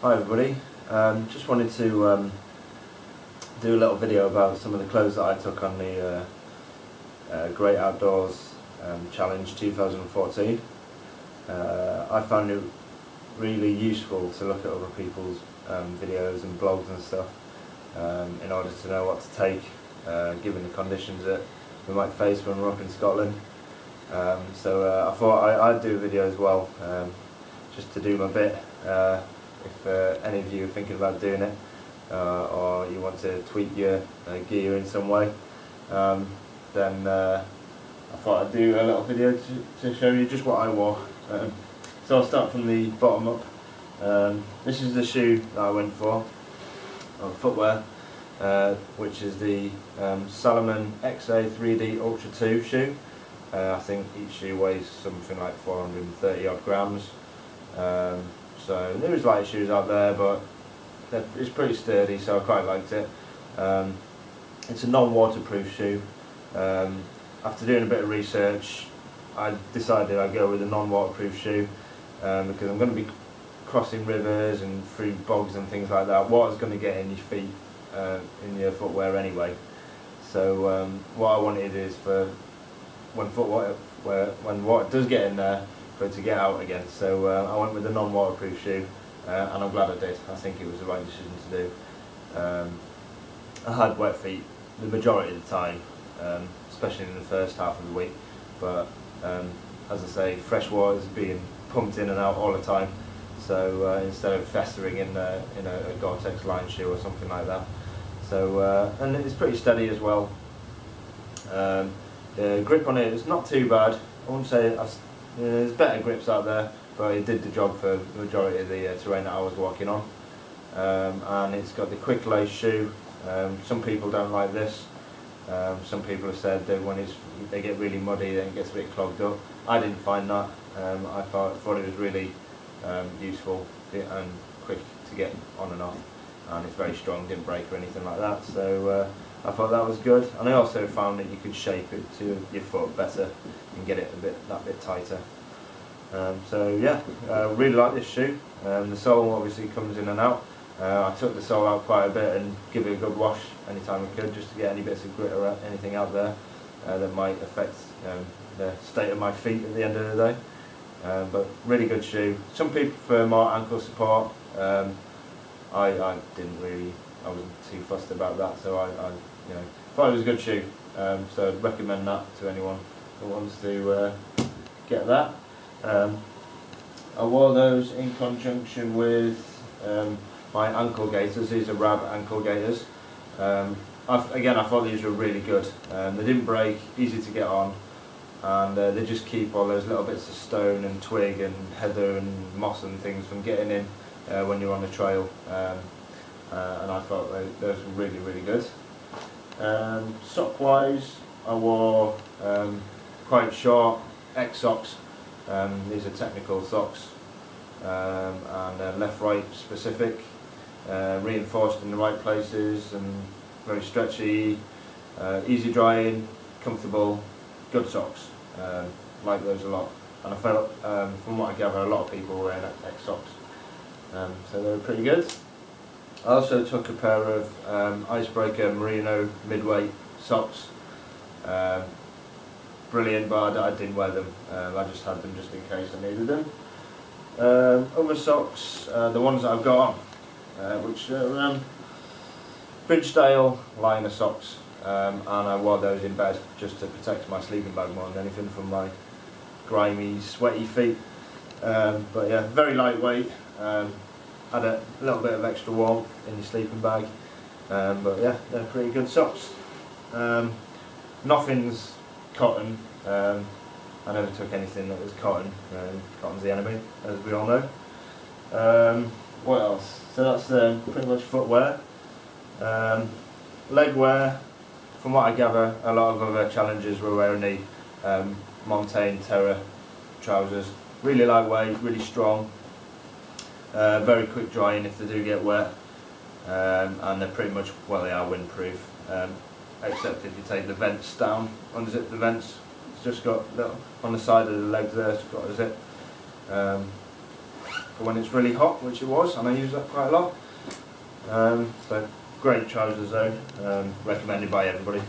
Hi everybody, just wanted to do a little video about some of the clothes that I took on the Great Outdoors Challenge 2014. I found it really useful to look at other people's videos and blogs and stuff in order to know what to take given the conditions that we might face when we're up in Scotland. So I thought I'd do a video as well, just to do my bit. If any of you are thinking about doing it, or you want to tweak your gear in some way, then I thought I'd do a little video to show you just what I wore. So I'll start from the bottom up. This is the shoe that I went for on Footwear, which is the Salomon XA 3D Ultra 2 shoe. I think each shoe weighs something like 430 odd grams. So there is light shoes out there, but it's pretty sturdy, so I quite liked it. It's a non-waterproof shoe. After doing a bit of research, I decided I'd go with a non-waterproof shoe because I'm going to be crossing rivers and through bogs and things like that. Water's going to get in your feet, in your footwear anyway. So what I wanted is for when water does get in there, for it to get out again. So I went with a non-waterproof shoe, and I'm glad I did. I think it was the right decision to do. I had wet feet the majority of the time, especially in the first half of the week, but as I say, fresh water is being pumped in and out all the time, so instead of festering in a Gore-Tex lined shoe or something like that. So and it's pretty steady as well. The grip on it is not too bad. I wouldn't say there's better grips out there, but it did the job for the majority of the terrain that I was walking on. And it's got the quick lace shoe. Some people don't like this. Some people have said that when they get really muddy, then it gets a bit clogged up. I didn't find that. I thought it was really useful and quick to get on and off, and it's very strong, didn't break or anything like that. So I thought that was good, and I also found that you could shape it to your foot better and get it that bit tighter. So yeah, really like this shoe. The sole obviously comes in and out. I took the sole out quite a bit and give it a good wash anytime I could, just to get any bits of grit or anything out there that might affect the state of my feet at the end of the day. But really good shoe. Some people prefer more ankle support. I wasn't too fussed about that, so I thought it was a good shoe. So I'd recommend that to anyone who wants to get that. I wore those in conjunction with my ankle gaiters. These are Rab ankle gaiters. Again, I thought these were really good. They didn't break, easy to get on, and they just keep all those little bits of stone and twig and heather and moss and things from getting in when you're on the trail. And I thought those were really, really good. Sock wise, I wore quite short X socks. These are technical socks, and left right specific, reinforced in the right places and very stretchy, easy drying, comfortable, good socks. Like those a lot, and I felt from what I gather a lot of people were wearing X socks, so they were pretty good. I also took a pair of Icebreaker Merino midweight socks. Brilliant, but I didn't wear them. I just had them just in case I needed them. Other socks, the ones that I've got on, which are Bridgedale liner socks, and I wore those in bed just to protect my sleeping bag more than anything from my grimy, sweaty feet. But yeah, very lightweight. Had a little bit of extra warmth in your sleeping bag, but yeah, they're pretty good socks. Nothing's cotton. I never took anything that was cotton. Cotton's the enemy, as we all know. What else? So that's pretty much footwear. Leg wear, from what I gather, a lot of other challengers were wearing the Montane Terra trousers. Really lightweight, really strong. Very quick drying if they do get wet, and they're pretty much, well, they are windproof, except if you take the vents down, unzip the vents, it's just got little, on the side of the legs there, it's got a zip. for when it's really hot, which it was, and I use that quite a lot. So great trouser zone, recommended by everybody.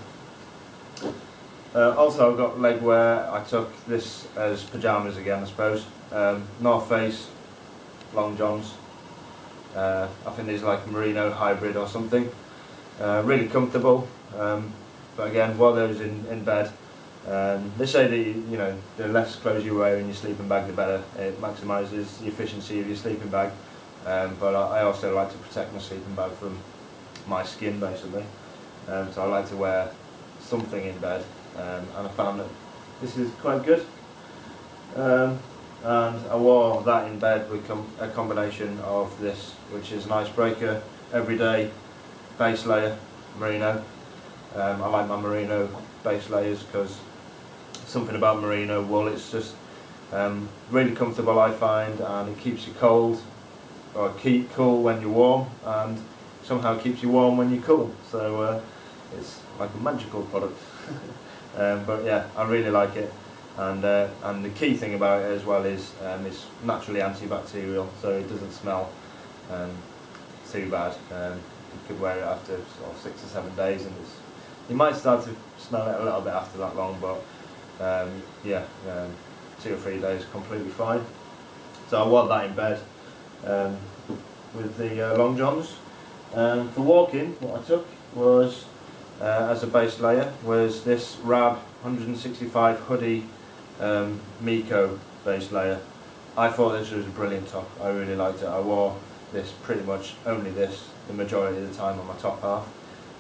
Also I've got leg wear. I took this as pajamas again, I suppose. North Face long johns. I think these are like a merino hybrid or something. Really comfortable, but again, wear those in bed. They say that the less clothes you wear in your sleeping bag, the better. It maximises the efficiency of your sleeping bag. But I also like to protect my sleeping bag from my skin, basically. So I like to wear something in bed, and I found that this is quite good. And I wore that in bed with a combination of this, which is an icebreaker, everyday base layer, merino. I like my merino base layers because something about merino wool, it's just really comfortable, I find, and it keeps you cold, or keep cool when you're warm, and somehow keeps you warm when you're cool. So it's like a magical product. But yeah, I really like it, and the key thing about it as well is it's naturally antibacterial, so it doesn't smell too bad. You could wear it after sort of 6 or 7 days, and you might start to smell it a little bit after that long, but yeah, 2 or 3 days completely fine. So I wore that in bed with the long johns. For walking, what I took was as a base layer was this Rab 165 hoodie Miko base layer. I thought this was a brilliant top. I really liked it. I wore this pretty much only this the majority of the time on my top half.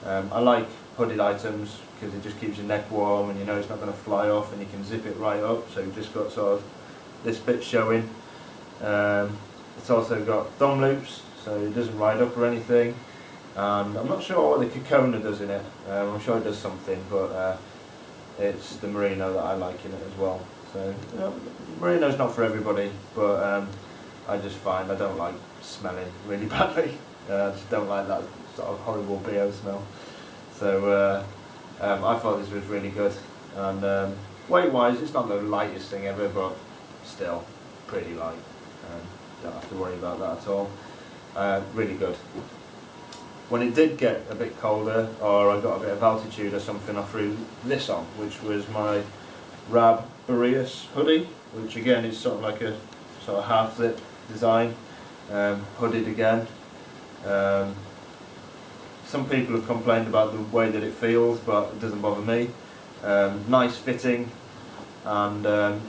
I like hooded items because it just keeps your neck warm, and you know it's not going to fly off, and you can zip it right up, so you've just got sort of this bit showing. It's also got thumb loops, so it doesn't ride up or anything, and I'm not sure what the Kekona does in it. I'm sure it does something, but it's the merino that I like in it as well. So merino's not for everybody, but I just find I don't like smelling really badly. I just don't like that sort of horrible BO smell. So I thought this was really good, and weight wise it's not the lightest thing ever, but still pretty light. Don't have to worry about that at all. Really good. When it did get a bit colder, or I got a bit of altitude or something, I threw this on, which was my Rab Boreas hoodie, which again is sort of like a sort of half zip design, hooded again. Some people have complained about the way that it feels, but it doesn't bother me. Nice fitting, and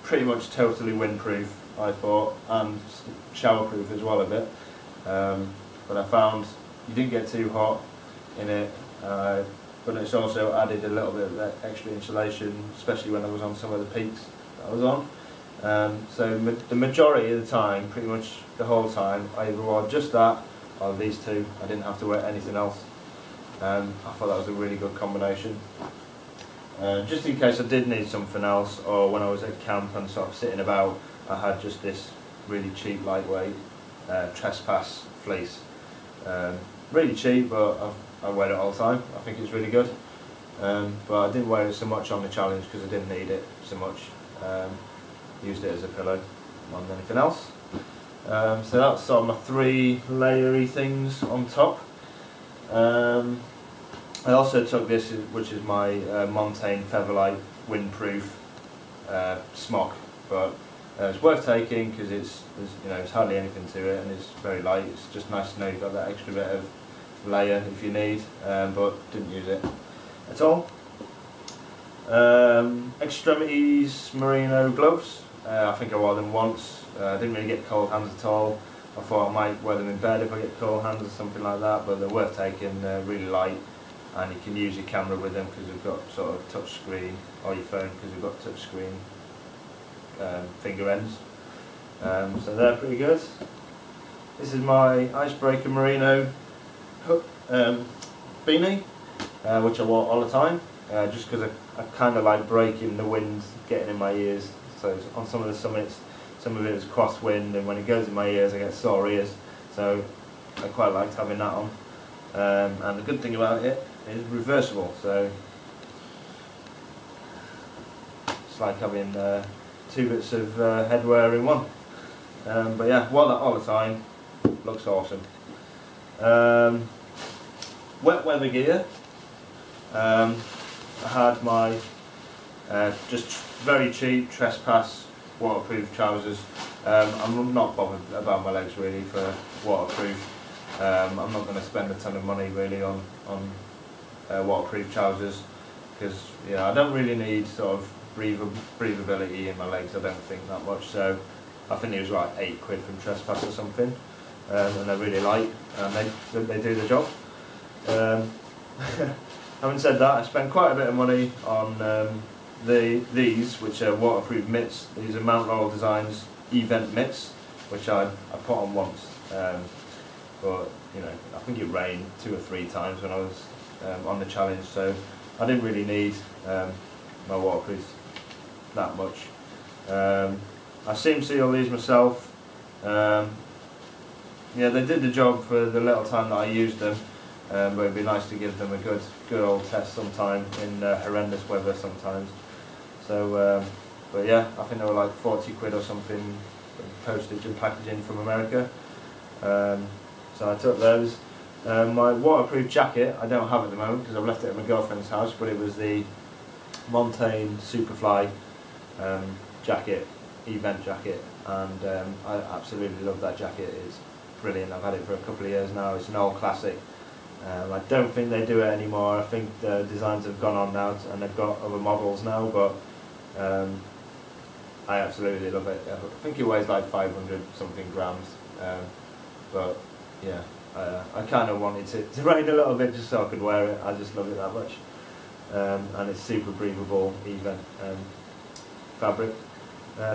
pretty much totally windproof, I thought, and showerproof as well a bit. But I found you didn't get too hot in it, but it's also added a little bit of that extra insulation, especially when I was on some of the peaks that I was on. So the majority of the time, pretty much the whole time, I either wore just that or these two. I didn't have to wear anything else. I thought that was a really good combination. Just in case I did need something else, or when I was at camp and sort of sitting about, I had just this really cheap, lightweight Trespass fleece. Really cheap, but I wear it all the time. I think it's really good. But I didn't wear it so much on the challenge because I didn't need it so much. Used it as a pillow more than anything else. So that's sort of my 3 layery things on top. I also took this, which is my Montane Featherlight windproof smock, but it's worth taking because it's hardly anything to it, and it's very light. It's just nice to know you've got that extra bit of layer if you need, but didn't use it at all. Extremities merino gloves. I think I wore them once. I didn't really get cold hands at all. I thought I might wear them in bed if I get cold hands or something like that, but they're worth taking. They're really light, and you can use your camera with them because they've got sort of touch screen, or your phone because they've got touch screen finger ends. So they're pretty good. This is my Icebreaker merino beanie, which I wore all the time, just because I kind of like breaking the wind getting in my ears. So on some of the summits, some of it is crosswind, and when it goes in my ears I get sore ears, so I quite liked having that on. And the good thing about it is reversible, so it's like having 2 bits of headwear in one. But yeah, wore that all the time. Looks awesome. Wet weather gear. I had my just very cheap Trespass waterproof trousers. I'm not bothered about my legs really for waterproof. I'm not going to spend a ton of money really on waterproof trousers, because I don't really need sort of breathability in my legs. I don't think that much. So I think it was like £8 from Trespass or something, and they're really light and they do the job. Having said that, I spent quite a bit of money on these, which are waterproof mitts. These are Mount Laurel Designs event mitts, which I put on once, but I think it rained 2 or 3 times when I was on the challenge, so I didn't really need my waterproofs that much. I seam seal these myself. Yeah, they did the job for the little time that I used them, but it'd be nice to give them a good old test sometime in horrendous weather sometimes. So, but yeah, I think they were like £40 or something, postage and packaging from America. So I took those. My waterproof jacket I don't have at the moment because I've left it at my girlfriend's house, but it was the Montane Superfly jacket, event jacket, and I absolutely love that jacket. It's brilliant. I've had it for a couple of years now. It's an old classic. I don't think they do it anymore. I think the designs have gone on now and they've got other models now, but I absolutely love it. I think it weighs like 500 something grams, but yeah, I kind of wanted it to rain a little bit just so I could wear it. I just love it that much, and it's super breathable, even fabric.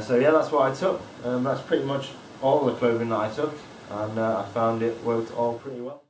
So yeah, that's what I took. That's pretty much all the clothing that I took, and I found it worked all pretty well.